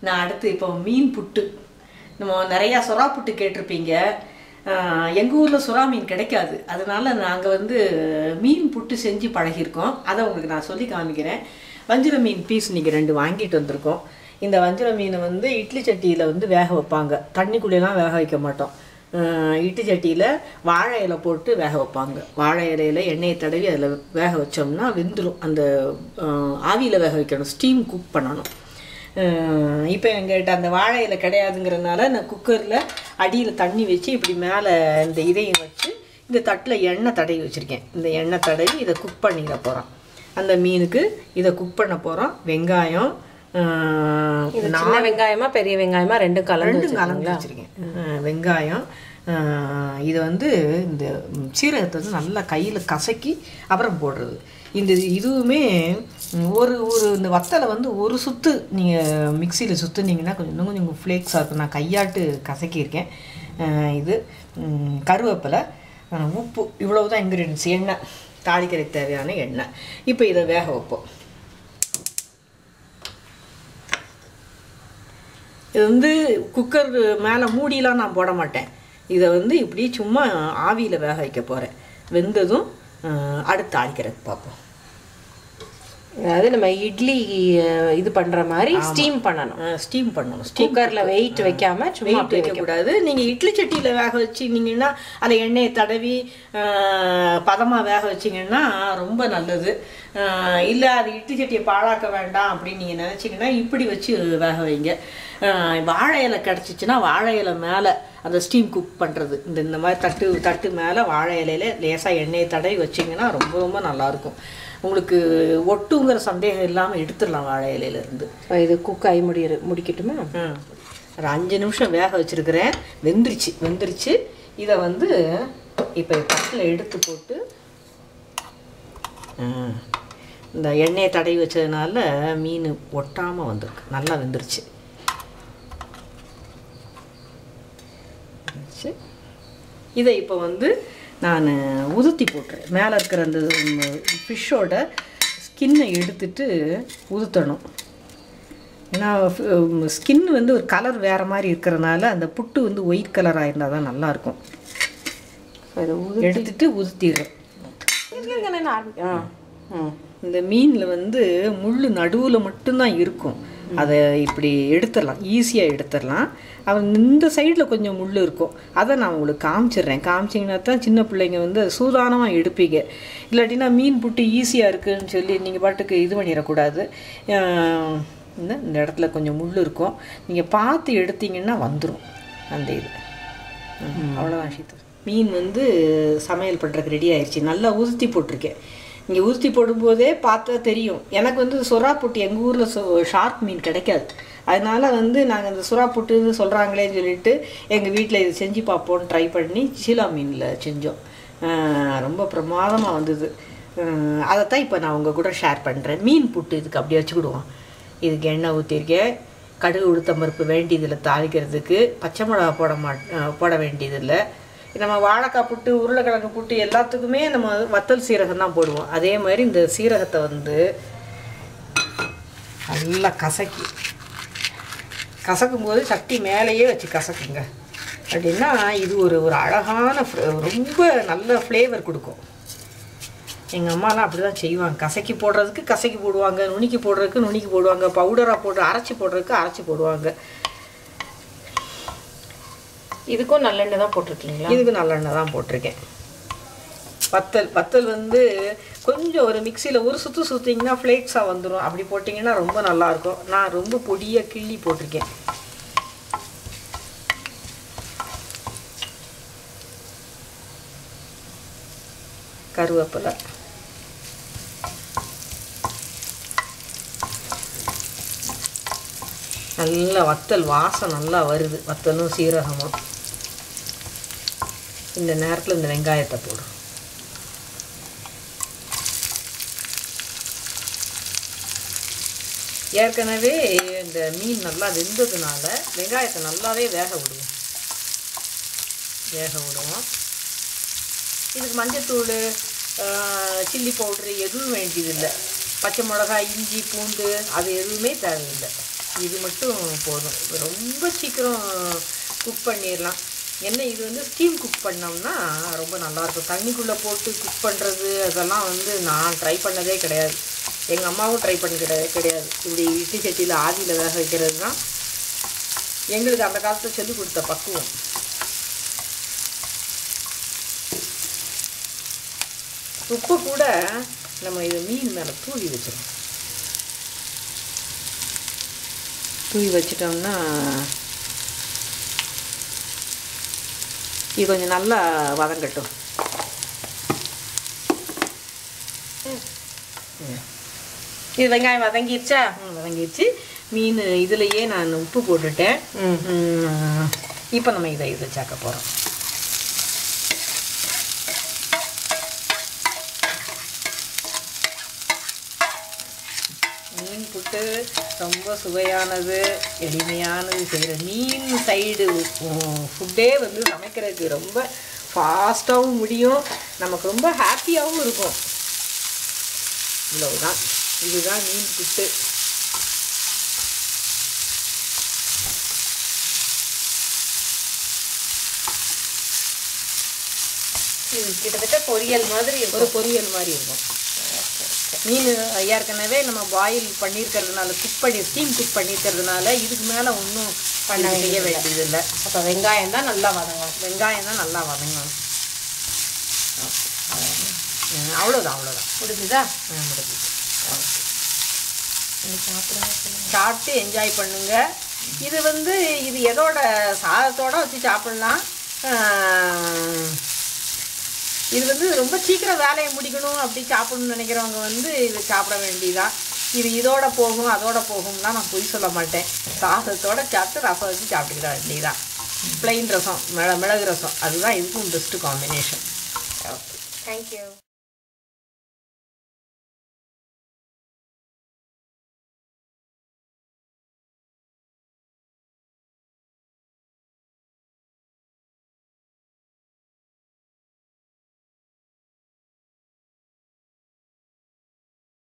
நான் அடுத்து இப்போ மீன் புட்டு, நம்ம நிறையா சுறா புட்டு கேட்டிருப்பீங்க. எங்கள் ஊரில் சுறா மீன் கிடைக்காது, அதனால நாங்கள் வந்து மீன் புட்டு செஞ்சு பழகியிருக்கோம். அதை உங்களுக்கு நான் சொல்லி காமிக்கிறேன். வஞ்சிர மீன் பீஸ் நீங்கள் 2 வாங்கிட்டு வந்திருக்கோம். இந்த வஞ்சிர மீனை வந்து இட்லி சட்டியில் வந்து வேக வைப்பாங்க. தண்ணிக்குள்ளேலாம் வேக வைக்க மாட்டோம். இட்லி சட்டியில் வாழை இலை போட்டு வேக வைப்பாங்க. வாழை இலையில் எண்ணெயை தடவி அதில் வேக வச்சோம்னா வெந்துடும். அந்த ஆவியில் வேக வைக்கணும், ஸ்டீம் குக் பண்ணணும். இப்போ எங்கிட்ட அந்த வாழை இலை கிடையாதுங்கிறதுனால நான் குக்கரில் அடியில் தண்ணி வச்சு இப்படி மேலே இந்த இதையும் வச்சு இந்த தட்டில் எண்ணெய் தடவி வச்சுருக்கேன். இந்த எண்ணெய் தடவி இதை குக் பண்ணிட போகிறோம். அந்த மீனுக்கு இதை குக் பண்ண போகிறோம். வெங்காயம், சின்ன வெங்காயமா பெரிய வெங்காயமா 2 கலந்து வச்சுருக்கேன். வெங்காயம், இதை வந்து இந்த சீரகத்தை வந்து நல்லா கையில் கசக்கி அப்புறம் போடுறது. இந்த இதுவுமே ஒரு இந்த வத்தலை வந்து ஒரு சுற்று நீங்கள் மிக்சியில் சுற்றுனீங்கன்னா இன்னும் கொஞ்சம் ஃப்ளேக்ஸாக இருக்கும். நான் கையாட்டு கசக்கியிருக்கேன். இது கருவேப்பிலை, உப்பு, இவ்வளவு தான் இன்க்ரீடியன்ஸ். எண்ணெய், தாளிக்கிறதுக்கு தேவையான எண்ணெய். இப்போ இதை வேக வைப்போம். இது வந்து குக்கர் மேலே மூடிலாம் நான் போட மாட்டேன். இதை வந்து இப்படி சும்மா ஆவியில் வேக வைக்க போகிறேன். வெந்ததும் அடுத்து தாளிக்கிறதுக்கு பார்ப்போம். அதாவது நம்ம இட்லி இது பண்ணுற மாதிரி ஸ்டீம் பண்ணணும். குக்கரில் வெயிட் வைக்காம சும்மா வைக்கக்கூடாது. நீங்கள் இட்லி சட்டியில் வேக வச்சிங்கன்னா அதில் எண்ணெயை தடவி பதமாக வேக வச்சிங்கன்னா ரொம்ப நல்லது. இல்லை அது இட்லி சட்டியை பாழாக்க வேண்டாம் அப்படின்னு நீங்கள் நினச்சிங்கன்னா இப்படி வச்சு வேக வைங்க. வாழை இலை கிடச்சிச்சின்னா வாழை இலை மேலே அந்த ஸ்டீம் குக் பண்ணுறது, இந்த மாதிரி தட்டு மேலே வாழை இலையில லேசாக எண்ணெயை தடவி வச்சிங்கன்னா ரொம்ப ரொம்ப நல்லாயிருக்கும். உங்களுக்கு ஒட்டுங்கிற சந்தேகம் இல்லாமல் எடுத்துடலாம் வாழை இலையிலேருந்து. இது குக் ஆகி முடிக்கட்டுமா? ஒரு 5 நிமிஷம் வேக வச்சுருக்கிறேன். வெந்துருச்சு. இதை வந்து இப்போ தட்டில் எடுத்து போட்டு இந்த எண்ணெயை தடவி வச்சதுனால மீன் ஒட்டாமல் வந்திருக்கு. நல்லா வெந்துருச்சு. இதை இப்போ வந்து நான் உதுத்தி போட்டுறேன். மேலே இருக்கிற அந்த ஃபிஷ்ஷோட ஸ்கின்னை எடுத்துட்டு உதுத்தணும். ஏன்னா ஸ்கின் வந்து ஒரு கலர் வேறு மாதிரி இருக்கிறனால அந்த புட்டு வந்து ஒயிட் கலராக இருந்தால் தான் நல்லாயிருக்கும். அதை எடுத்துட்டு உதுத்திடுறேன். இந்த மீனில் வந்து முள் நடுவில் மட்டும்தான் இருக்கும். அதை இப்படி எடுத்துடலாம், ஈஸியாக எடுத்துடலாம். அவன் இந்த சைடில் கொஞ்சம் முள் இருக்கும். அதை நான் உங்களுக்கு காமிச்சிங்கன்னா தான் சின்ன பிள்ளைங்க வந்து சூதானமாக எடுப்பீங்க. இல்லாட்டினா மீன் புட்டு ஈஸியாக இருக்குதுன்னு சொல்லி நீங்கள் பாட்டுக்கு இது பண்ணிடக்கூடாது. இந்த இடத்துல கொஞ்சம் முள் இருக்கும். நீங்கள் பார்த்து எடுத்தீங்கன்னா வந்துடும் அந்த இது. அவ்வளோதான் சீதா. மீன் வந்து சமையல் பண்ணுறதுக்கு ரெடி ஆயிடுச்சு. நல்லா உதுத்தி போட்டிருக்கேன். இங்கே உதுத்தி போடும்போதே பார்த்தா தெரியும். எனக்கு வந்து சுறா புட்டு எங்கள் ஊரில் ஷார்க் மீன் கிடைக்காது. அதனால் வந்து நாங்கள் இந்த சுறா புட்டுன்னு சொல்கிறாங்களேன்னு சொல்லிட்டு எங்கள் வீட்டில் இது செஞ்சு பார்ப்போன்னு ட்ரை பண்ணி சீலா மீனில் செஞ்சோம். ரொம்ப பிரமாதமாக வந்தது. அதைத்தான் இப்போ நான் உங்கள் கூட ஷேர் பண்ணுறேன். மீன் புட்டு இதுக்கு அப்படியே வச்சுக்கிடுவோம். இதுக்கு எண்ணெய் ஊற்றிருக்கேன். கடுகு உளுத்தம் பருப்பு வேண்டியதில்லை தாளிக்கிறதுக்கு. பச்சை மிளகா போட வேண்டியதில்லை. நம்ம வாழைக்காய் புட்டு, உருளைக்கிழங்கு புட்டு எல்லாத்துக்குமே நம்ம வத்தல் சீரகம் தான் போடுவோம். அதே மாதிரி இந்த சீரகத்தை வந்து நல்லா கசக்கும் போது சட்டி மேலேயே வச்சு கசக்குங்க. அப்படின்னா இது ஒரு அழகான ரொம்ப நல்ல ஃப்ளேவர் கொடுக்கும். எங்கள் அம்மாலாம் அப்படி தான் செய்வாங்க. கசக்கி போடுறதுக்கு கசக்கி போடுவாங்க, நுணுக்கி போடுறதுக்கு நுணுக்கி போடுவாங்க, பவுடராக போட்டு அரைச்சி போடுறதுக்கு அரைச்சி போடுவாங்க. இதுக்கும் நல்லெண்ணெய் தான் போட்டிருக்கீங்களா? இதுக்கு நல்லெண்ணெய் தான் போட்டிருக்கேன். வத்தல் வந்து கொஞ்சம் ஒரு மிக்சியில் ஒரு சுற்றிங்கன்னா ஃப்ளேக்ஸாக வந்துடும். அப்படி போட்டிங்கன்னா ரொம்ப நல்லாயிருக்கும். நான் ரொம்ப பொடியாக கிள்ளி போட்டிருக்கேன். கருவேப்பிலை, நல்லா வத்தல் வாசம் நல்லா வருது. வத்தலும் சீரகமும். இந்த நேரத்தில் இந்த வெங்காயத்தை போடும். ஏற்கனவே இந்த மீன் நல்லா வெந்ததுனால வெங்காயத்தை நல்லாவே வேக விடுவோம். இதுக்கு மஞ்சத்தூள், சில்லி பவுட்ரு எதுவும் வேண்டியதில்லை. பச்சை மிளகாய், இஞ்சி, பூண்டு அது எதுவுமே தேவையில்லை. இது மட்டும் போதும். ரொம்ப சீக்கிரம் குக் பண்ணிடலாம். என்ன இது வந்து ஸ்டீம் குக் பண்ணோம்னா ரொம்ப நல்லாயிருக்கும். தண்ணிக்குள்ளே போட்டு குக் பண்ணுறது அதெல்லாம் வந்து நான் ட்ரை பண்ணதே கிடையாது. எங்கள் அம்மாவும் ட்ரை பண்ண கிடையாது. இப்படி இட்லி சட்டியில் ஆவியில் வேக வைக்கிறது தான் எங்களுக்கு அந்த காலத்தில் சொல்லிக் கொடுத்த பக்குவம். உப்பு கூட நம்ம இது மீன் மேலே தூவி வச்சிடணும். தூவி வச்சிட்டோம்னா இது கொஞ்சம் நல்லா வதங்கட்டும். இது வெங்காயம் வதங்கிடுச்சா? வதங்கிடுச்சு. மீன் இதுலேயே நான் உப்பு போட்டுட்டேன். இப்போ நம்ம இதை சேர்க்க போகிறோம். மீன் புட்டு ரொம்ப சுவையானது, எளிமையானது. செய்கிற மீன் சைடு ஃபுட்டே வந்து சமைக்கிறதுக்கு ரொம்ப ஃபாஸ்ட்டாகவும் முடியும், நமக்கு ரொம்ப ஹாப்பியாகவும் இருக்கும். இவ்வளவுதான். இதுதான் மீன் புட்டு. இது கிட்டத்தட்ட பொரியல் மாதிரி ஒரு பொரியல் மாதிரி இருக்கும். மீன் ஏற்கனவே நம்ம பாயில் பண்ணியிருக்கிறதுனால, ஸ்டீம் குக் பண்ணியிருக்கிறதுனால இதுக்கு மேலே ஒன்றும் செய்ய வேண்டியதில்லை. அப்போ வெங்காயம் தான் நல்லா வதங்கணும். வெங்காயம் தான் நல்லா வதங்கணும். அவ்வளோதான். முடிஞ்சுதா? முடிஞ்சுது. சாப்பிட்டு என்ஜாய் பண்ணுங்க. இது வந்து இது எதோட சாதத்தோடு வச்சு சாப்பிட்லாம். இது வந்து ரொம்ப சீக்கிரம் வேலையை முடிக்கணும் அப்படி சாப்பிடணும்னு நினைக்கிறவங்க வந்து இது சாப்பிட வேண்டியதான். இது இதோட போகும் அதோட போகும்னா நான் பொய் சொல்ல மாட்டேன். சாதத்தோடு சாப்பிட்டு ரசம் வச்சு சாப்பிட்டுக்கிட வேண்டியதான். ப்ளைன் ரசம், மிளகு ரசம், அதுதான் இதுக்கும் பெஸ்ட்டு காம்பினேஷன். Okay, thank you.